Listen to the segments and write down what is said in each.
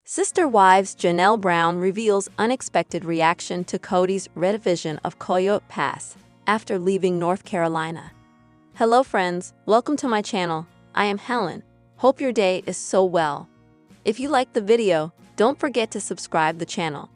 Sister Wives Janelle Brown reveals unexpected reaction to Kody's revision of Coyote Pass after leaving North Carolina. Hello friends, welcome to my channel. I am Helen. Hope your day is so well. If you liked the video, don't forget to subscribe the channel.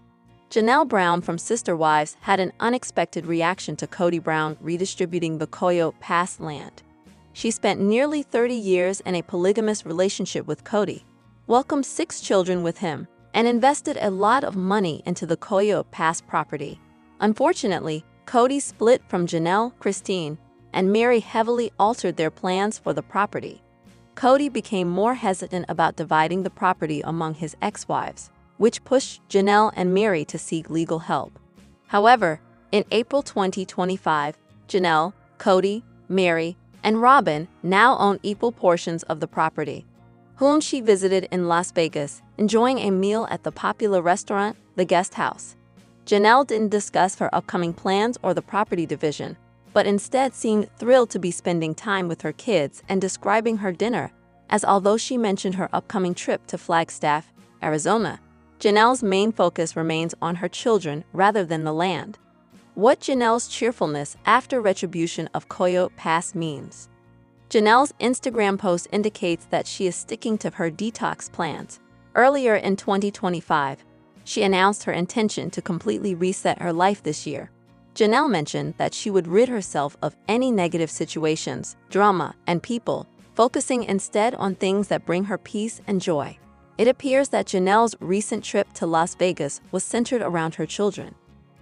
Janelle Brown from Sister Wives had an unexpected reaction to Kody Brown redistributing the Coyote Pass land. She spent nearly 30 years in a polygamous relationship with Kody, welcomed 6 children with him, and invested a lot of money into the Coyote Pass property. Unfortunately, Kody split from Janelle, Christine, and Mary heavily altered their plans for the property. Kody became more hesitant about dividing the property among his ex-wives, which pushed Janelle and Mary to seek legal help. However, in April 2025, Janelle, Kody, Mary, and Robin now own equal portions of the property, whom she visited in Las Vegas, enjoying a meal at the popular restaurant, The Guest House. Janelle didn't discuss her upcoming plans or the property division, but instead seemed thrilled to be spending time with her kids and describing her dinner as although she mentioned her upcoming trip to Flagstaff, Arizona, Janelle's main focus remains on her children rather than the land. What Janelle's cheerfulness after retribution of Coyote Pass means. Janelle's Instagram post indicates that she is sticking to her detox plans. Earlier in 2025, she announced her intention to completely reset her life this year. Janelle mentioned that she would rid herself of any negative situations, drama, and people, focusing instead on things that bring her peace and joy. It appears that Janelle's recent trip to Las Vegas was centered around her children.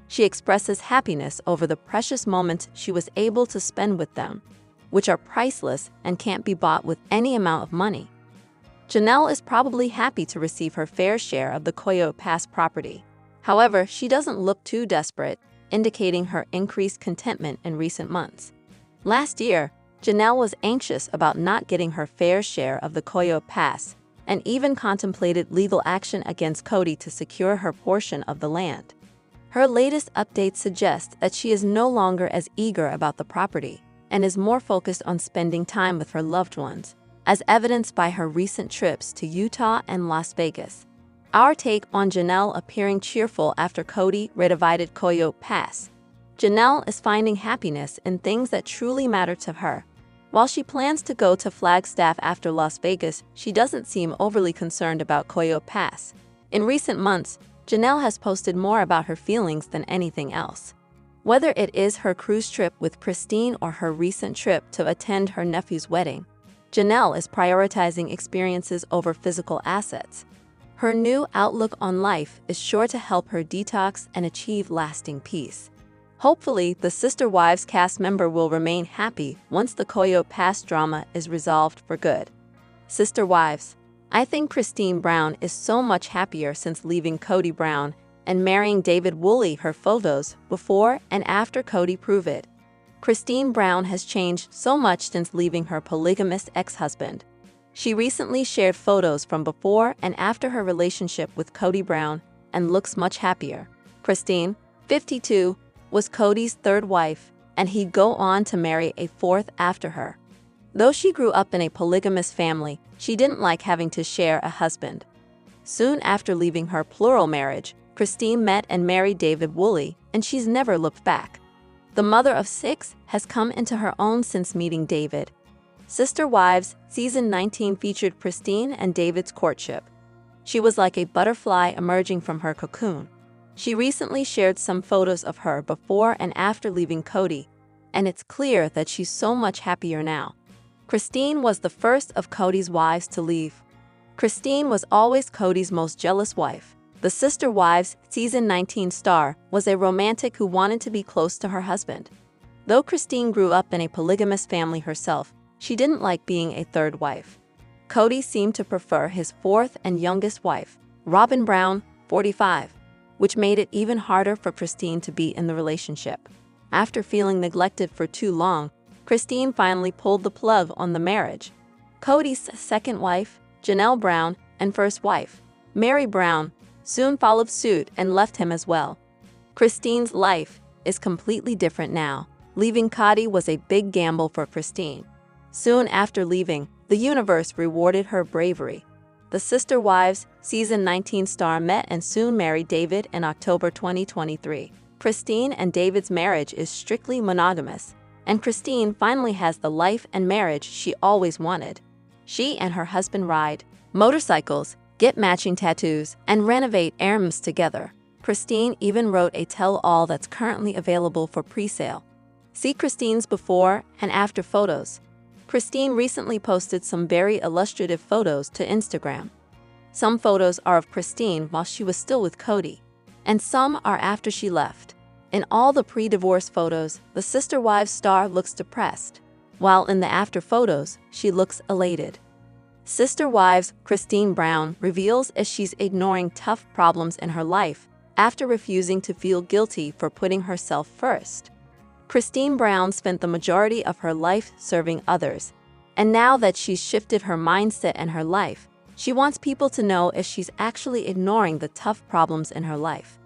She expresses happiness over the precious moments she was able to spend with them, which are priceless and can't be bought with any amount of money. Janelle is probably happy to receive her fair share of the Coyote Pass property. However, she doesn't look too desperate, indicating her increased contentment in recent months. Last year, Janelle was anxious about not getting her fair share of the Coyote Pass and even contemplated legal action against Kody to secure her portion of the land. Her latest updates suggest that she is no longer as eager about the property and is more focused on spending time with her loved ones, as evidenced by her recent trips to Utah and Las Vegas. Our take on Janelle appearing cheerful after Kody redivided Coyote Pass. Janelle is finding happiness in things that truly matter to her. While she plans to go to Flagstaff after Las Vegas, she doesn't seem overly concerned about Coyote Pass. In recent months, Janelle has posted more about her feelings than anything else. Whether it is her cruise trip with Christine or her recent trip to attend her nephew's wedding, Janelle is prioritizing experiences over physical assets. Her new outlook on life is sure to help her detox and achieve lasting peace. Hopefully, the Sister Wives cast member will remain happy once the Coyote Pass drama is resolved for good. Sister Wives, I think Christine Brown is so much happier since leaving Kody Brown and marrying David Woolley. Her photos before and after Kody prove it. Christine Brown has changed so much since leaving her polygamous ex-husband. She recently shared photos from before and after her relationship with Kody Brown and looks much happier. Christine, 52, was Kody's 3rd wife, and he'd go on to marry a 4th after her. Though she grew up in a polygamous family, she didn't like having to share a husband. Soon after leaving her plural marriage, Christine met and married David Woolley, and she's never looked back. The mother of 6 has come into her own since meeting David. Sister Wives Season 19 featured Christine and David's courtship. She was like a butterfly emerging from her cocoon. She recently shared some photos of her before and after leaving Kody, and it's clear that she's so much happier now. Christine was the first of Kody's wives to leave. Christine was always Kody's most jealous wife. The Sister Wives Season 19 star was a romantic who wanted to be close to her husband. Though Christine grew up in a polygamous family herself, she didn't like being a 3rd wife. Kody seemed to prefer his 4th and youngest wife, Robin Brown, 45, which made it even harder for Christine to be in the relationship. After feeling neglected for too long, Christine finally pulled the plug on the marriage. Kody's 2nd wife, Janelle Brown, and 1st wife, Mary Brown, soon followed suit and left him as well. Christine's life is completely different now. Leaving Kody was a big gamble for Christine. Soon after leaving, the universe rewarded her bravery. The Sister Wives Season 19 star met and soon married David in October 2023. Christine and David's marriage is strictly monogamous, and Christine finally has the life and marriage she always wanted. She and her husband ride motorcycles, get matching tattoos, and renovate homes together. Christine even wrote a tell-all that's currently available for pre-sale. See Christine's before and after photos. Christine recently posted some very illustrative photos to Instagram. Some photos are of Christine while she was still with Kody, and some are after she left. In all the pre-divorce photos, the Sister Wives star looks depressed, while in the after photos, she looks elated. Sister Wives Christine Brown reveals as she's ignoring tough problems in her life after refusing to feel guilty for putting herself first. Christine Brown spent the majority of her life serving others, and now that she's shifted her mindset and her life, she wants people to know if she's actually ignoring the tough problems in her life.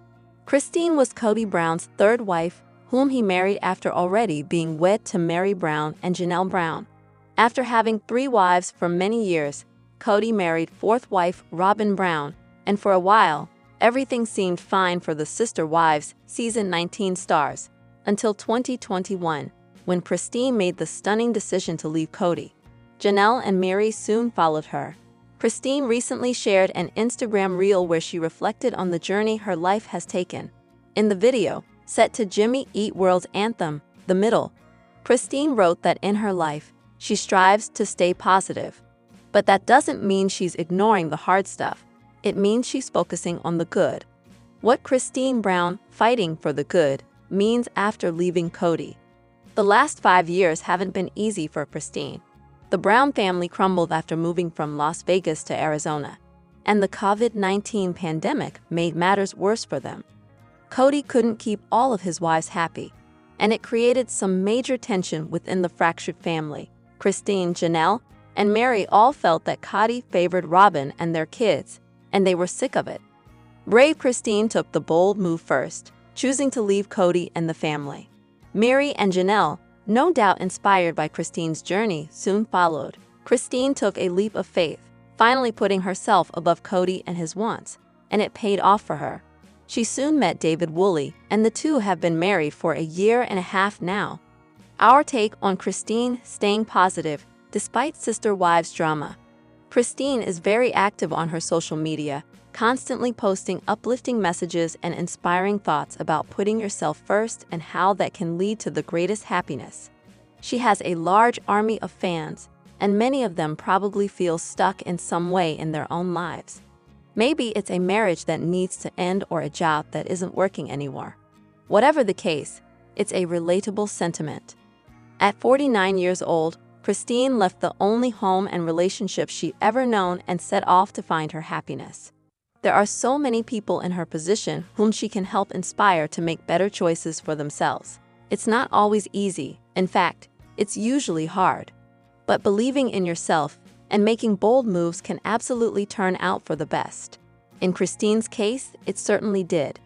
Christine was Kody Brown's third wife, whom he married after already being wed to Mary Brown and Janelle Brown. After having 3 wives for many years, Kody married fourth wife Robin Brown, and for a while, everything seemed fine for the Sister Wives Season 19 stars, until 2021, when Christine made the stunning decision to leave Kody. Janelle and Mary soon followed her. Christine recently shared an Instagram reel where she reflected on the journey her life has taken. In the video, set to Jimmy Eat World's anthem, The Middle, Christine wrote that in her life, she strives to stay positive. But that doesn't mean she's ignoring the hard stuff. It means she's focusing on the good. What Christine Brown, fighting for the good, means after leaving Kody. The last 5 years haven't been easy for Christine. The Brown family crumbled after moving from Las Vegas to Arizona, and the COVID-19 pandemic made matters worse for them. Kody couldn't keep all of his wives happy, and it created some major tension within the fractured family. Christine, Janelle, and Mary all felt that Kody favored Robin and their kids, and they were sick of it. Brave Christine took the bold move first, choosing to leave Kody and the family. Mary and Janelle, no doubt inspired by Christine's journey, soon followed. Christine took a leap of faith, finally putting herself above Kody and his wants, and it paid off for her. She soon met David Woolley, and the two have been married for 1.5 years now. Our take on Christine staying positive despite Sister Wives drama. Christine is very active on her social media, constantly posting uplifting messages and inspiring thoughts about putting yourself first and how that can lead to the greatest happiness. She has a large army of fans, and many of them probably feel stuck in some way in their own lives. Maybe it's a marriage that needs to end or a job that isn't working anymore. Whatever the case, it's a relatable sentiment. At 49 years old, Christine left the only home and relationship she'd ever known and set off to find her happiness. There are so many people in her position whom she can help inspire to make better choices for themselves. It's not always easy. In fact, it's usually hard. But believing in yourself and making bold moves can absolutely turn out for the best. In Christine's case, it certainly did.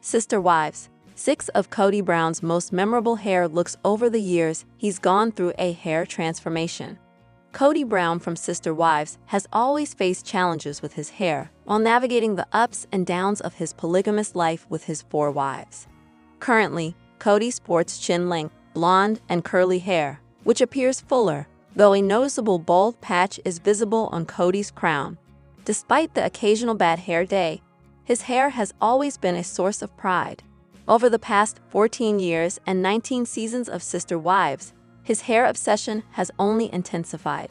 Sister Wives. 6 of Kody Brown's most memorable hair looks. Over the years, he's gone through a hair transformation. Kody Brown from Sister Wives has always faced challenges with his hair while navigating the ups and downs of his polygamous life with his 4 wives. Currently, Kody sports chin-length, blonde, and curly hair, which appears fuller, though a noticeable bald patch is visible on Kody's crown. Despite the occasional bad hair day, his hair has always been a source of pride. Over the past 14 years and 19 seasons of Sister Wives, his hair obsession has only intensified.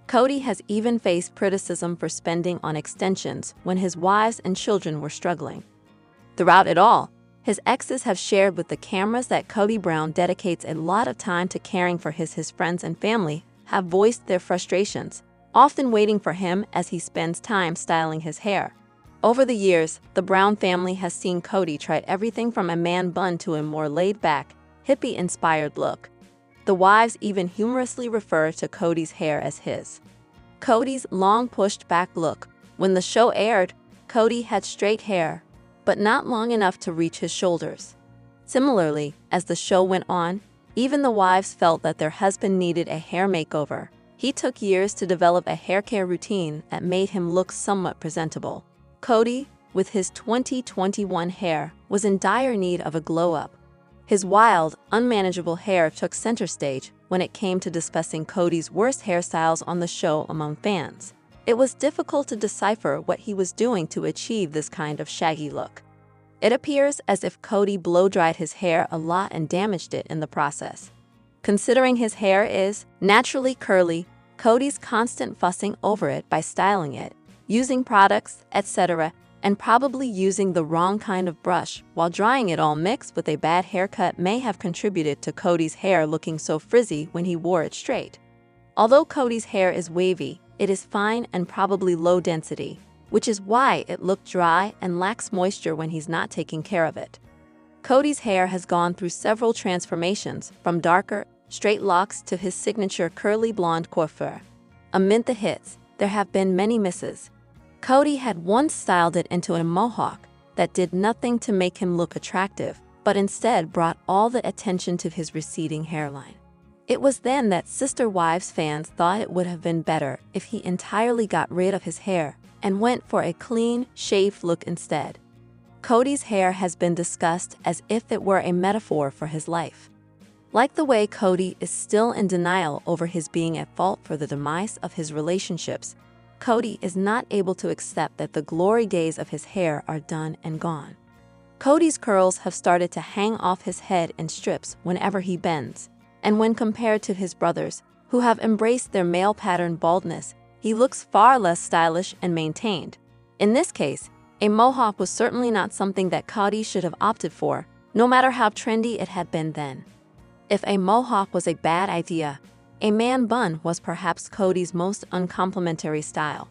Kody has even faced criticism for spending on extensions when his wives and children were struggling. Throughout it all, his exes have shared with the cameras that Kody Brown dedicates a lot of time to caring for his friends and family, have voiced their frustrations, often waiting for him as he spends time styling his hair. Over the years, the Brown family has seen Kody try everything from a man bun to a more laid-back, hippie-inspired look. The wives even humorously refer to Kody's hair as his. Kody's long pushed-back look. When the show aired, Kody had straight hair, but not long enough to reach his shoulders. Similarly, as the show went on, even the wives felt that their husband needed a hair makeover, He took years to develop a hair care routine that made him look somewhat presentable. Kody, with his 2021 hair, was in dire need of a glow-up. His wild, unmanageable hair took center stage when it came to discussing Kody's worst hairstyles on the show among fans. It was difficult to decipher what he was doing to achieve this kind of shaggy look. It appears as if Kody blow-dried his hair a lot and damaged it in the process. Considering his hair is naturally curly, Kody's constant fussing over it by styling it, using products, etc., and probably using the wrong kind of brush while drying it all mixed with a bad haircut may have contributed to Kody's hair looking so frizzy when he wore it straight. Although Kody's hair is wavy, it is fine and probably low density, which is why it looked dry and lacks moisture when he's not taking care of it. Kody's hair has gone through several transformations, from darker, straight locks to his signature curly blonde coiffure. Amid the hits, there have been many misses. Kody had once styled it into a mohawk that did nothing to make him look attractive, but instead brought all the attention to his receding hairline. It was then that Sister Wives fans thought it would have been better if he entirely got rid of his hair and went for a clean, shaved look instead. Kody's hair has been discussed as if it were a metaphor for his life. Like the way Kody is still in denial over his being at fault for the demise of his relationships, Kody is not able to accept that the glory days of his hair are done and gone. Kody's curls have started to hang off his head in strips whenever he bends, and when compared to his brothers, who have embraced their male pattern baldness, he looks far less stylish and maintained. In this case, a mohawk was certainly not something that Kody should have opted for, no matter how trendy it had been then. If a mohawk was a bad idea, a man bun was perhaps Kody's most uncomplimentary style.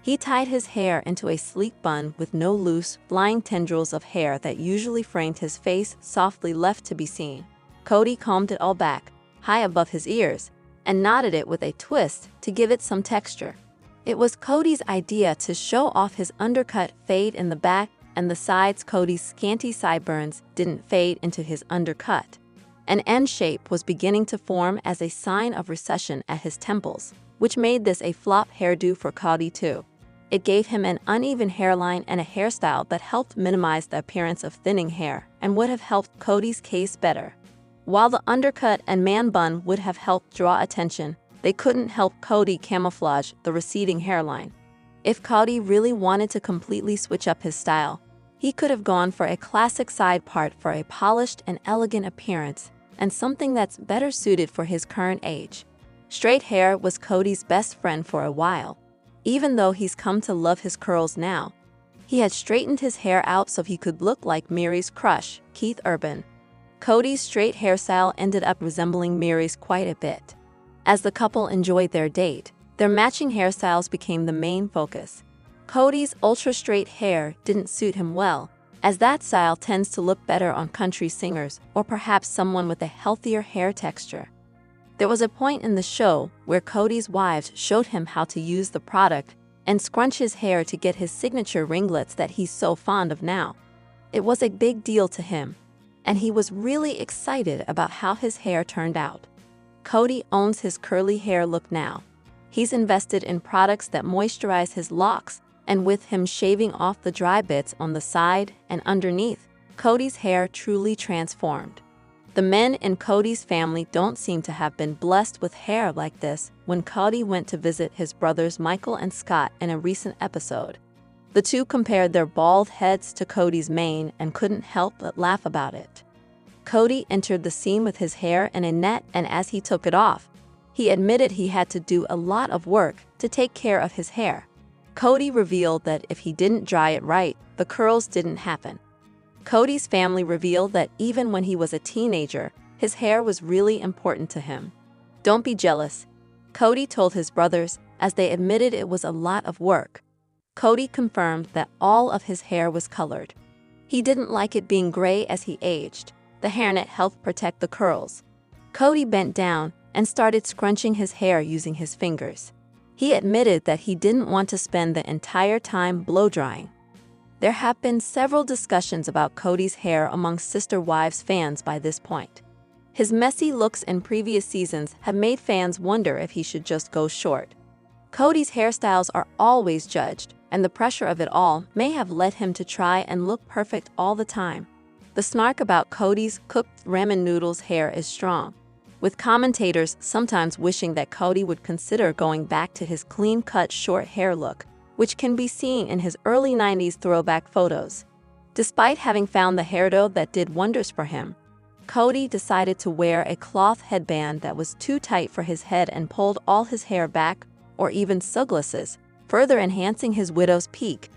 He tied his hair into a sleek bun with no loose, flying tendrils of hair that usually framed his face softly left to be seen. Kody combed it all back, high above his ears, and knotted it with a twist to give it some texture. It was Kody's idea to show off his undercut fade in the back and the sides. Kody's scanty sideburns didn't fade into his undercut. An N shape was beginning to form as a sign of recession at his temples, which made this a flop hairdo for Kody too. It gave him an uneven hairline and a hairstyle that helped minimize the appearance of thinning hair and would have helped Kody's case better. While the undercut and man bun would have helped draw attention, they couldn't help Kody camouflage the receding hairline. If Kody really wanted to completely switch up his style, he could have gone for a classic side part for a polished and elegant appearance, and something that's better suited for his current age. Straight hair was Kody's best friend for a while. Even though he's come to love his curls now, he had straightened his hair out so he could look like Miri's crush, Keith Urban. Kody's straight hairstyle ended up resembling Miri's quite a bit. As the couple enjoyed their date, their matching hairstyles became the main focus. Kody's ultra-straight hair didn't suit him well, as that style tends to look better on country singers or perhaps someone with a healthier hair texture. There was a point in the show where Kody's wives showed him how to use the product and scrunch his hair to get his signature ringlets that he's so fond of now. It was a big deal to him, and he was really excited about how his hair turned out. Kody owns his curly hair look now. He's invested in products that moisturize his locks, and with him shaving off the dry bits on the side and underneath, Kody's hair truly transformed. The men in Kody's family don't seem to have been blessed with hair like this when Kody went to visit his brothers Michael and Scott in a recent episode. The two compared their bald heads to Kody's mane and couldn't help but laugh about it. Kody entered the scene with his hair in a net, and as he took it off, he admitted he had to do a lot of work to take care of his hair. Kody revealed that if he didn't dry it right, the curls didn't happen. Kody's family revealed that even when he was a teenager, his hair was really important to him. "Don't be jealous," Kody told his brothers as they admitted it was a lot of work. Kody confirmed that all of his hair was colored. He didn't like it being gray as he aged. The hairnet helped protect the curls. Kody bent down and started scrunching his hair using his fingers. He admitted that he didn't want to spend the entire time blow-drying. There have been several discussions about Kody's hair among Sister Wives fans by this point. His messy looks in previous seasons have made fans wonder if he should just go short. Kody's hairstyles are always judged, and the pressure of it all may have led him to try and look perfect all the time. The snark about Kody's cooked ramen noodles hair is strong, with commentators sometimes wishing that Kody would consider going back to his clean-cut short hair look, which can be seen in his early 90s throwback photos. Despite having found the hairdo that did wonders for him, Kody decided to wear a cloth headband that was too tight for his head and pulled all his hair back, or even sunglasses, further enhancing his widow's peak.